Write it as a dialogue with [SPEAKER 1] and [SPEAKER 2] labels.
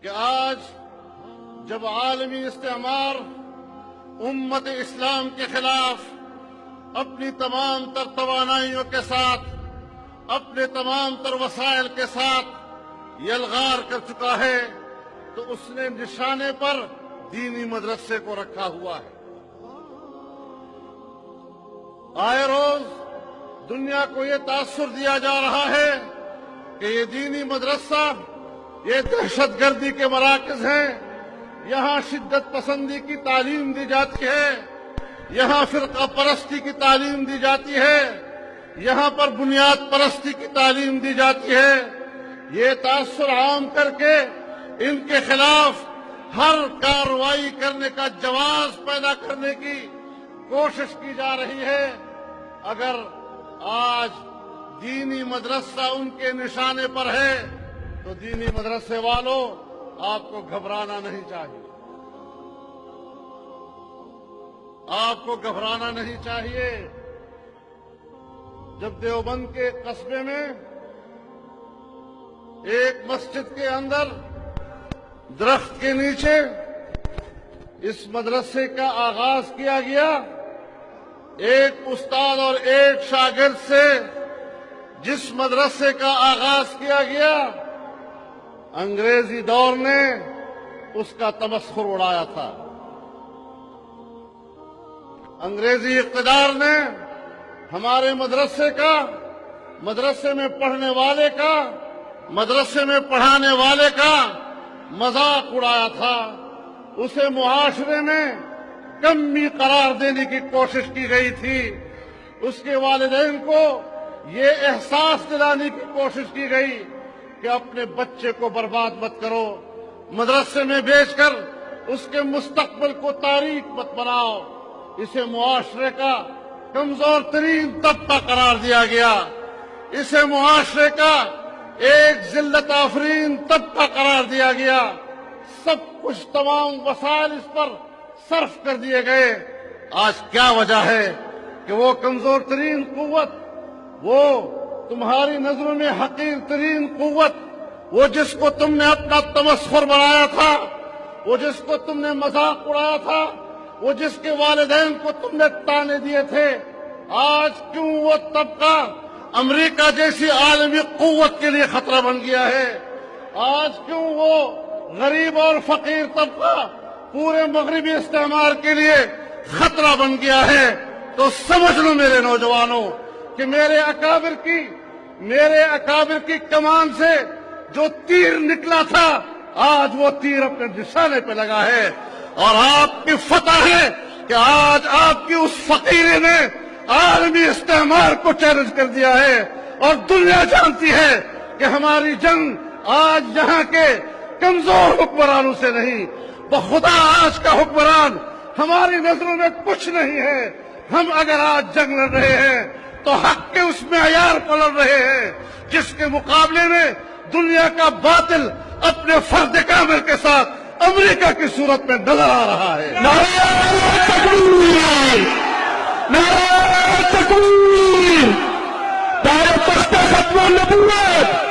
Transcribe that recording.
[SPEAKER 1] کہ آج جب عالمی استعمار امت اسلام کے خلاف اپنی تمام تر توانائیوں کے ساتھ، اپنے تمام تر وسائل کے ساتھ یلغار کر چکا ہے، تو اس نے نشانے پر دینی مدرسے کو رکھا ہوا ہے۔ آئے روز دنیا کو یہ تاثر دیا جا رہا ہے کہ یہ دینی مدرسہ، یہ دہشت گردی کے مراکز ہیں، یہاں شدت پسندی کی تعلیم دی جاتی ہے، یہاں فرقہ پرستی کی تعلیم دی جاتی ہے، یہاں پر بنیاد پرستی کی تعلیم دی جاتی ہے۔ یہ تاثر عام کر کے ان کے خلاف ہر کارروائی کرنے کا جواز پیدا کرنے کی کوشش کی جا رہی ہے۔ اگر آج دینی مدرسہ ان کے نشانے پر ہے تو دینی مدرسے والوں، آپ کو گھبرانا نہیں چاہیے، آپ کو گھبرانا نہیں چاہیے۔ جب دیوبند کے قصبے میں ایک مسجد کے اندر درخت کے نیچے اس مدرسے کا آغاز کیا گیا، ایک استاد اور ایک شاگرد سے جس مدرسے کا آغاز کیا گیا، انگریزی دور نے اس کا تمسخر اڑایا تھا۔ انگریزی اقتدار نے ہمارے مدرسے کا، مدرسے میں پڑھنے والے کا، مدرسے میں پڑھانے والے کا مذاق اڑایا تھا۔ اسے معاشرے میں کمی قرار دینے کی کوشش کی گئی تھی۔ اس کے والدین کو یہ احساس دلانے کی کوشش کی گئی کہ اپنے بچے کو برباد مت کرو، مدرسے میں بھیج کر اس کے مستقبل کو تاریک مت بناؤ۔ اسے معاشرے کا کمزور ترین طبقہ قرار دیا گیا، اسے معاشرے کا ایک ذلت آفرین طبقہ قرار دیا گیا۔ سب کچھ، تمام وسائل اس پر صرف کر دیے گئے۔ آج کیا وجہ ہے کہ وہ کمزور ترین قوت، وہ تمہاری نظروں میں حقیر ترین قوت، وہ جس کو تم نے اپنا تمسخر بنایا تھا، وہ جس کو تم نے مذاق اڑایا تھا، وہ جس کے والدین کو تم نے تانے دیے تھے، آج کیوں وہ طبقہ امریکہ جیسی عالمی قوت کے لیے خطرہ بن گیا ہے؟ آج کیوں وہ غریب اور فقیر طبقہ پورے مغربی استعمار کے لیے خطرہ بن گیا ہے؟ تو سمجھ لو میرے نوجوانوں کہ میرے اکابر کی کمان سے جو تیر نکلا تھا، آج وہ تیر اپنے نشانے پہ لگا ہے، اور آپ کی فتح ہے کہ آج آپ کی اس فقیری نے عالمی استعمار کو چیلنج کر دیا ہے، اور دنیا جانتی ہے کہ ہماری جنگ آج یہاں کے کمزور حکمرانوں سے نہیں، بخدا آج کا حکمران ہماری نظروں میں کچھ نہیں ہے۔ ہم اگر آج جنگ لڑ رہے ہیں تو حق کے اس معیار پر لڑ رہے ہیں جس کے مقابلے میں دنیا کا باطل اپنے فرد کامل کے ساتھ امریکہ کی صورت میں نظر آ رہا ہے۔
[SPEAKER 2] نعرہ تکبیر! نعرہ تکبیر! دعوت ختم النبوت!